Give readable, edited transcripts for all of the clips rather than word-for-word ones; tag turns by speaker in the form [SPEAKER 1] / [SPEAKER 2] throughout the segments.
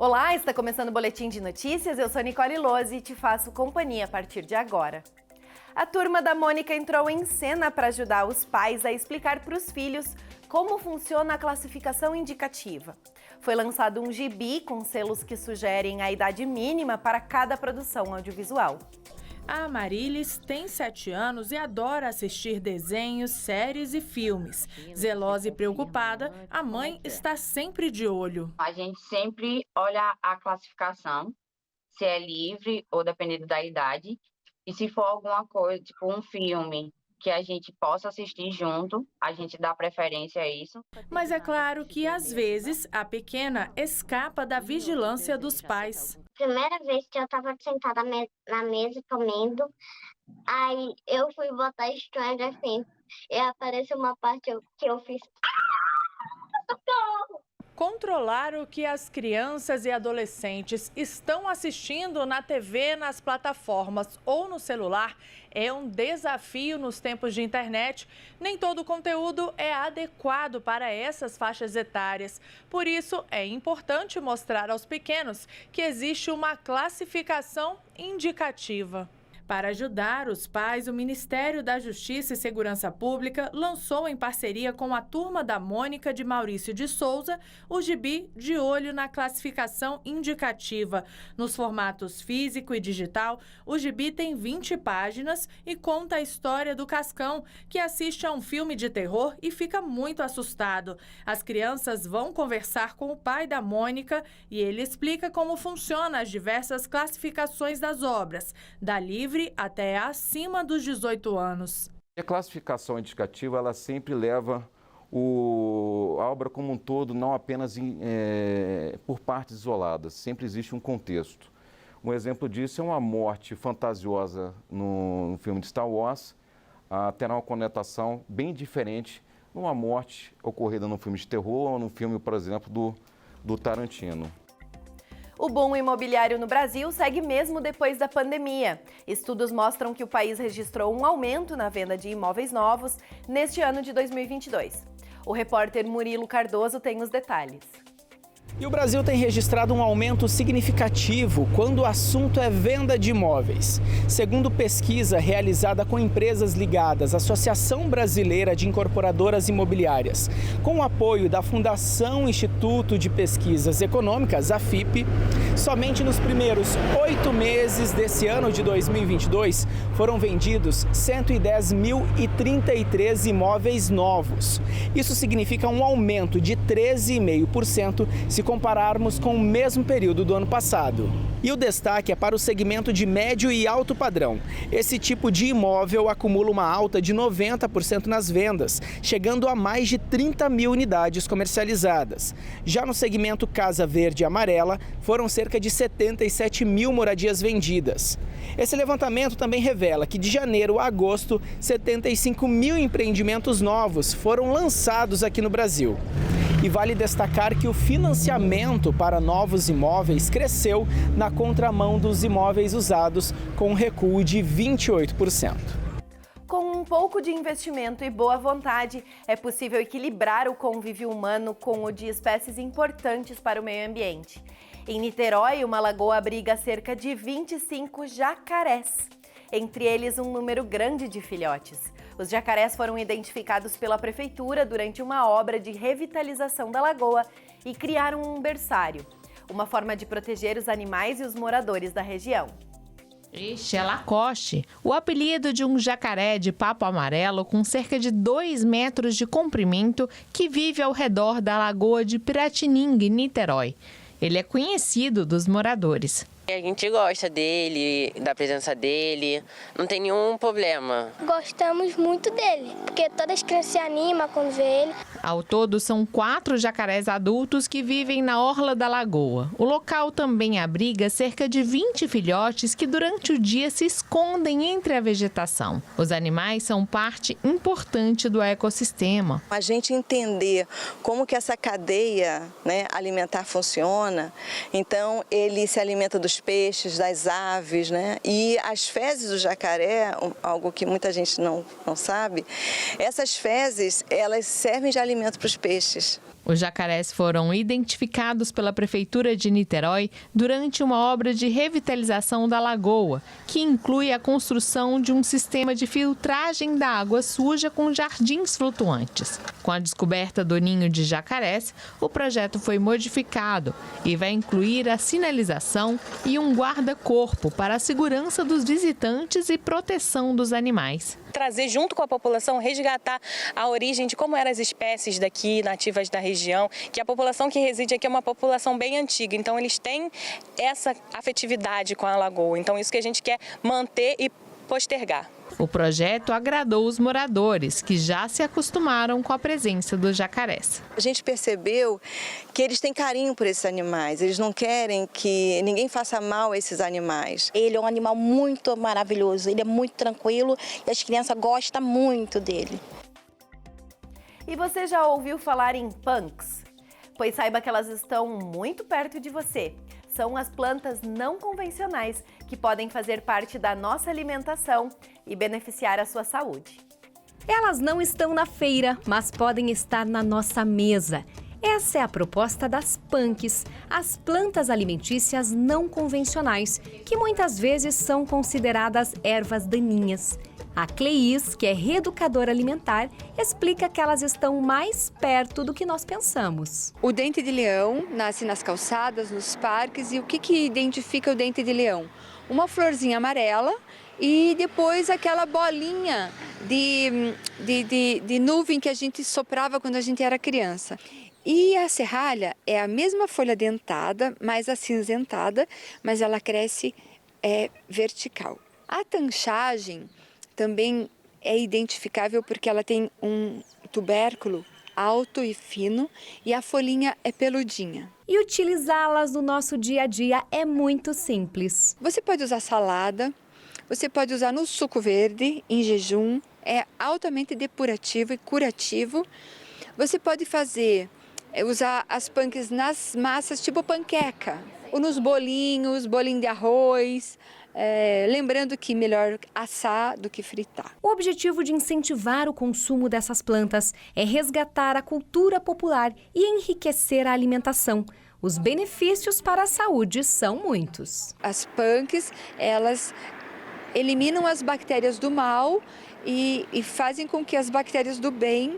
[SPEAKER 1] Olá, está começando o Boletim de Notícias, eu sou Nicole Lose e te faço companhia a partir de agora. A Turma da Mônica entrou em cena para ajudar os pais a explicar para os filhos como funciona a classificação indicativa. Foi lançado um gibi com selos que sugerem a idade mínima para cada produção audiovisual.
[SPEAKER 2] A Amarilis tem 7 anos e adora assistir desenhos, séries e filmes. Zelosa e preocupada, a mãe está sempre de olho.
[SPEAKER 3] A gente sempre olha a classificação, se é livre ou dependendo da idade. E se for alguma coisa, tipo um filme que a gente possa assistir junto, a gente dá preferência a isso.
[SPEAKER 2] Mas é claro que, às vezes, a pequena escapa da vigilância dos pais.
[SPEAKER 4] Primeira vez que eu estava sentada na mesa comendo, aí eu fui botar Stranger Things e apareceu uma parte que eu fiz... Socorro!
[SPEAKER 2] Controlar o que as crianças e adolescentes estão assistindo na TV, nas plataformas ou no celular é um desafio nos tempos de internet. Nem todo o conteúdo é adequado para essas faixas etárias. Por isso, é importante mostrar aos pequenos que existe uma classificação indicativa. Para ajudar os pais, o Ministério da Justiça e Segurança Pública lançou, em parceria com a Turma da Mônica de Maurício de Souza, o gibi De Olho na Classificação Indicativa. Nos formatos físico e digital, o gibi tem 20 páginas e conta a história do Cascão, que assiste a um filme de terror e fica muito assustado. As crianças vão conversar com o pai da Mônica e ele explica como funcionam as diversas classificações das obras, da livre até acima dos 18 anos.
[SPEAKER 5] A classificação indicativa, ela sempre leva a obra como um todo, não apenas por partes isoladas, sempre existe um contexto. Um exemplo disso é uma morte fantasiosa no filme de Star Wars, terá uma conotação bem diferente numa morte ocorrida num filme de terror ou num filme, por exemplo, do Tarantino.
[SPEAKER 1] O boom imobiliário no Brasil segue mesmo depois da pandemia. Estudos mostram que o país registrou um aumento na venda de imóveis novos neste ano de 2022. O repórter Murilo Cardoso tem os detalhes.
[SPEAKER 6] E o Brasil tem registrado um aumento significativo quando o assunto é venda de imóveis. Segundo pesquisa realizada com empresas ligadas à Associação Brasileira de Incorporadoras Imobiliárias, com o apoio da Fundação Instituto de Pesquisas Econômicas, a FIP, somente nos primeiros 8 meses desse ano de 2022 foram vendidos 110.033 imóveis novos. Isso significa um aumento de 13,5% se compararmos com o mesmo período do ano passado. E o destaque é para o segmento de médio e alto padrão. Esse tipo de imóvel acumula uma alta de 90% nas vendas, chegando a mais de 30 mil unidades comercializadas. Já no segmento Casa Verde e Amarela, foram cerca de 77 mil moradias vendidas. Esse levantamento também revela que de janeiro a agosto, 75 mil empreendimentos novos foram lançados aqui no Brasil. E vale destacar que o financiamento para novos imóveis cresceu na contramão dos imóveis usados, com um recuo de 28%.
[SPEAKER 1] Com um pouco de investimento e boa vontade, é possível equilibrar o convívio humano com o de espécies importantes para o meio ambiente. Em Niterói, uma lagoa abriga cerca de 25 jacarés, entre eles um número grande de filhotes. Os jacarés foram identificados pela prefeitura durante uma obra de revitalização da lagoa e criaram um berçário, uma forma de proteger os animais e os moradores da região.
[SPEAKER 7] Este é Lacoste, o apelido de um jacaré de papo amarelo com cerca de 2 metros de comprimento que vive ao redor da lagoa de Piratininga, em Niterói. Ele é conhecido dos moradores.
[SPEAKER 8] A gente gosta dele, da presença dele, não tem nenhum problema.
[SPEAKER 4] Gostamos muito dele, porque todas as crianças se animam quando vê ele.
[SPEAKER 7] Ao todo, são 4 jacarés adultos que vivem na orla da lagoa. O local também abriga cerca de 20 filhotes que durante o dia se escondem entre a vegetação. Os animais são parte importante do ecossistema.
[SPEAKER 9] A gente entender como que essa cadeia, alimentar funciona, então ele se alimenta dos peixes, das aves, E as fezes do jacaré, algo que muita gente não sabe, essas fezes, elas servem de alimento para os peixes.
[SPEAKER 7] Os jacarés foram identificados pela Prefeitura de Niterói durante uma obra de revitalização da lagoa, que inclui a construção de um sistema de filtragem da água suja com jardins flutuantes. Com a descoberta do ninho de jacarés, o projeto foi modificado e vai incluir a sinalização e um guarda-corpo para a segurança dos visitantes e proteção dos animais.
[SPEAKER 10] Trazer junto com a população, resgatar a origem de como eram as espécies daqui, nativas da região, que a população que reside aqui é uma população bem antiga, então eles têm essa afetividade com a lagoa, então isso que a gente quer manter e postergar.
[SPEAKER 7] O projeto agradou os moradores, que já se acostumaram com a presença dos jacarés.
[SPEAKER 9] A gente percebeu que eles têm carinho por esses animais, eles não querem que ninguém faça mal a esses animais.
[SPEAKER 11] Ele é um animal muito maravilhoso, ele é muito tranquilo e as crianças gostam muito dele.
[SPEAKER 1] E você já ouviu falar em punks? Pois saiba que elas estão muito perto de você. São as plantas não convencionais que podem fazer parte da nossa alimentação e beneficiar a sua saúde.
[SPEAKER 12] Elas não estão na feira, mas podem estar na nossa mesa. Essa é a proposta das punks, as plantas alimentícias não convencionais, que muitas vezes são consideradas ervas daninhas. A Cleis, que é reeducadora alimentar, explica que elas estão mais perto do que nós pensamos.
[SPEAKER 13] O dente de leão nasce nas calçadas, nos parques, e o que identifica o dente de leão? Uma florzinha amarela e depois aquela bolinha de nuvem que a gente soprava quando a gente era criança. E a serralha é a mesma folha dentada, mais acinzentada, mas ela cresce vertical. A tanchagem também é identificável porque ela tem um tubérculo alto e fino e a folhinha é peludinha.
[SPEAKER 12] E utilizá-las no nosso dia a dia é muito simples.
[SPEAKER 13] Você pode usar salada, você pode usar no suco verde, em jejum, é altamente depurativo e curativo. Você pode usar as punks nas massas tipo panqueca, ou nos bolinho de arroz. Lembrando que melhor assar do que fritar.
[SPEAKER 12] O objetivo de incentivar o consumo dessas plantas é resgatar a cultura popular e enriquecer a alimentação. Os benefícios para a saúde são muitos.
[SPEAKER 13] As punks, elas eliminam as bactérias do mal e fazem com que as bactérias do bem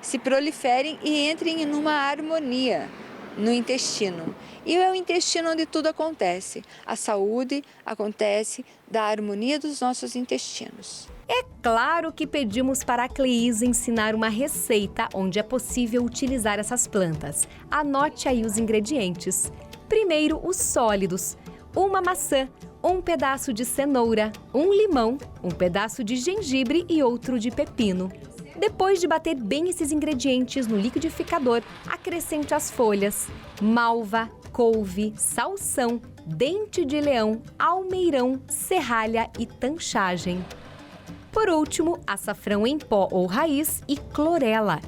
[SPEAKER 13] se proliferem e entrem numa harmonia no intestino. E é o intestino onde tudo acontece. A saúde acontece da harmonia dos nossos intestinos.
[SPEAKER 12] É claro que pedimos para a Cleis ensinar uma receita onde é possível utilizar essas plantas. Anote aí os ingredientes. Primeiro, os sólidos. Uma maçã, um pedaço de cenoura, um limão, um pedaço de gengibre e outro de pepino. Depois de bater bem esses ingredientes no liquidificador, acrescente as folhas, malva, couve, salsão, dente de leão, almeirão, serralha e tanchagem. Por último, açafrão em pó ou raiz e clorela.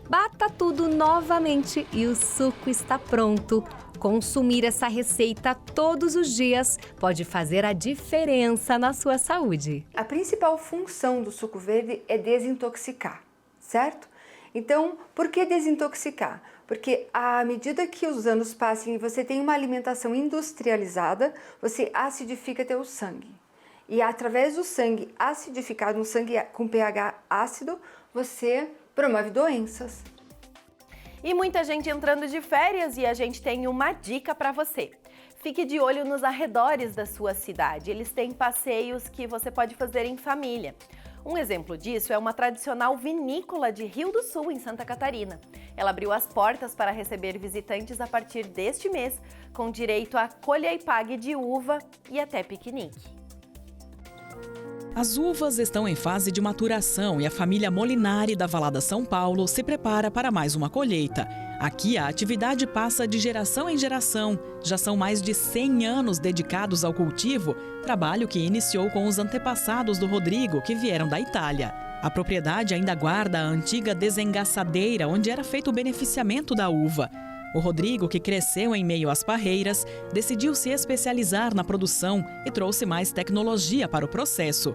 [SPEAKER 12] Bata tudo novamente e o suco está pronto. Consumir essa receita todos os dias pode fazer a diferença na sua saúde.
[SPEAKER 13] A principal função do suco verde é desintoxicar, certo? Então, por que desintoxicar? Porque à medida que os anos passam e você tem uma alimentação industrializada, você acidifica teu sangue. E através do sangue acidificado, um sangue com pH ácido, você promove doenças.
[SPEAKER 1] E muita gente entrando de férias e a gente tem uma dica para você. Fique de olho nos arredores da sua cidade. Eles têm passeios que você pode fazer em família. Um exemplo disso é uma tradicional vinícola de Rio do Sul, em Santa Catarina. Ela abriu as portas para receber visitantes a partir deste mês, com direito a colha e pague de uva e até piquenique.
[SPEAKER 14] As uvas estão em fase de maturação e a família Molinari da Valada São Paulo se prepara para mais uma colheita. Aqui a atividade passa de geração em geração. Já são mais de 100 anos dedicados ao cultivo, trabalho que iniciou com os antepassados do Rodrigo, que vieram da Itália. A propriedade ainda guarda a antiga desengaçadeira, onde era feito o beneficiamento da uva. O Rodrigo, que cresceu em meio às parreiras, decidiu se especializar na produção e trouxe mais tecnologia para o processo.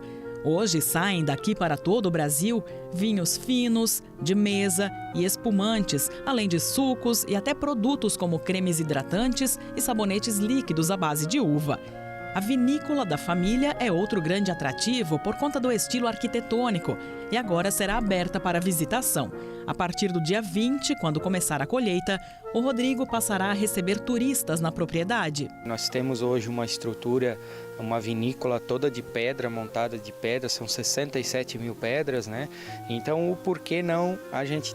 [SPEAKER 14] Hoje saem daqui para todo o Brasil vinhos finos, de mesa e espumantes, além de sucos e até produtos como cremes hidratantes e sabonetes líquidos à base de uva. A vinícola da família é outro grande atrativo por conta do estilo arquitetônico e agora será aberta para visitação. A partir do dia 20, quando começar a colheita, o Rodrigo passará a receber turistas na propriedade.
[SPEAKER 15] Nós temos hoje uma estrutura, uma vinícola toda de pedra, montada de pedra, são 67 mil pedras, né? Então, o porquê não a gente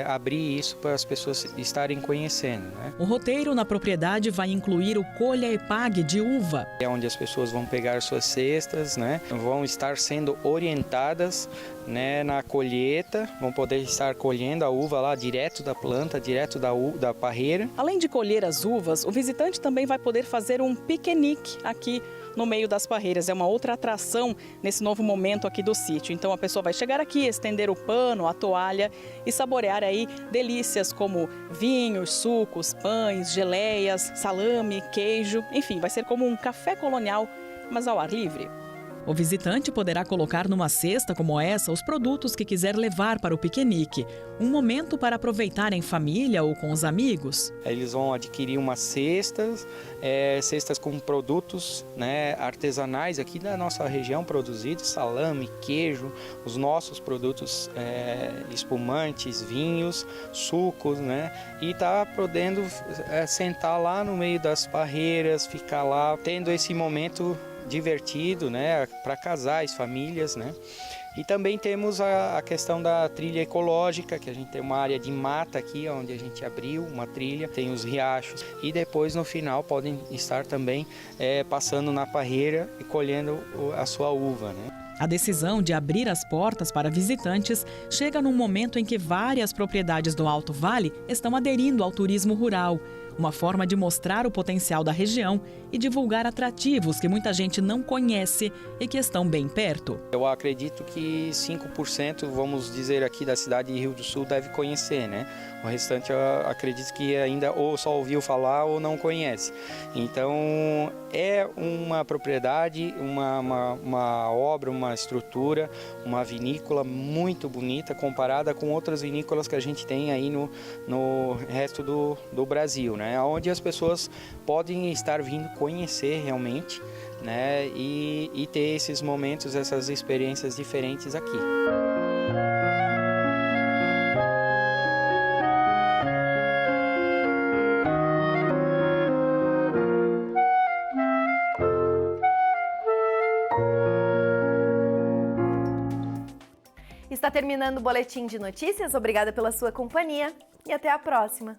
[SPEAKER 15] abrir isso para as pessoas estarem conhecendo, né?
[SPEAKER 14] O roteiro na propriedade vai incluir o colha e pague de uva.
[SPEAKER 15] É onde as pessoas vão pegar suas cestas, né? Vão estar sendo orientadas, né, na colheita, vão poder estar colhendo a uva lá direto da planta, direto da parreira.
[SPEAKER 16] Além de colher as uvas, o visitante também vai poder fazer um piquenique aqui no meio das parreiras. É uma outra atração nesse novo momento aqui do sítio. Então a pessoa vai chegar aqui, estender o pano, a toalha e saborear aí delícias como vinhos, sucos, pães, geleias, salame, queijo. Enfim, vai ser como um café colonial, mas ao ar livre.
[SPEAKER 14] O visitante poderá colocar numa cesta como essa os produtos que quiser levar para o piquenique. Um momento para aproveitar em família ou com os amigos.
[SPEAKER 15] Eles vão adquirir umas cestas com produtos, né, artesanais aqui da nossa região produzidos, salame, queijo, os nossos produtos espumantes, vinhos, sucos, né? E tá podendo sentar lá no meio das parreiras, ficar lá, tendo esse momento divertido, né, para casais, famílias, né? E também temos a questão da trilha ecológica, que a gente tem uma área de mata aqui, onde a gente abriu uma trilha, tem os riachos. E depois, no final, podem estar também passando na parreira e colhendo a sua uva, né?
[SPEAKER 14] A decisão de abrir as portas para visitantes chega num momento em que várias propriedades do Alto Vale estão aderindo ao turismo rural. Uma forma de mostrar o potencial da região e divulgar atrativos que muita gente não conhece e que estão bem perto.
[SPEAKER 15] Eu acredito que 5%, vamos dizer aqui, da cidade de Rio do Sul deve conhecer, né? O restante eu acredito que ainda ou só ouviu falar ou não conhece. Então é uma propriedade, uma obra, uma estrutura, uma vinícola muito bonita comparada com outras vinícolas que a gente tem aí no resto do Brasil, né? Onde as pessoas podem estar vindo conhecer realmente, né? E ter esses momentos, essas experiências diferentes aqui.
[SPEAKER 1] Está terminando o Boletim de Notícias. Obrigada pela sua companhia e até a próxima.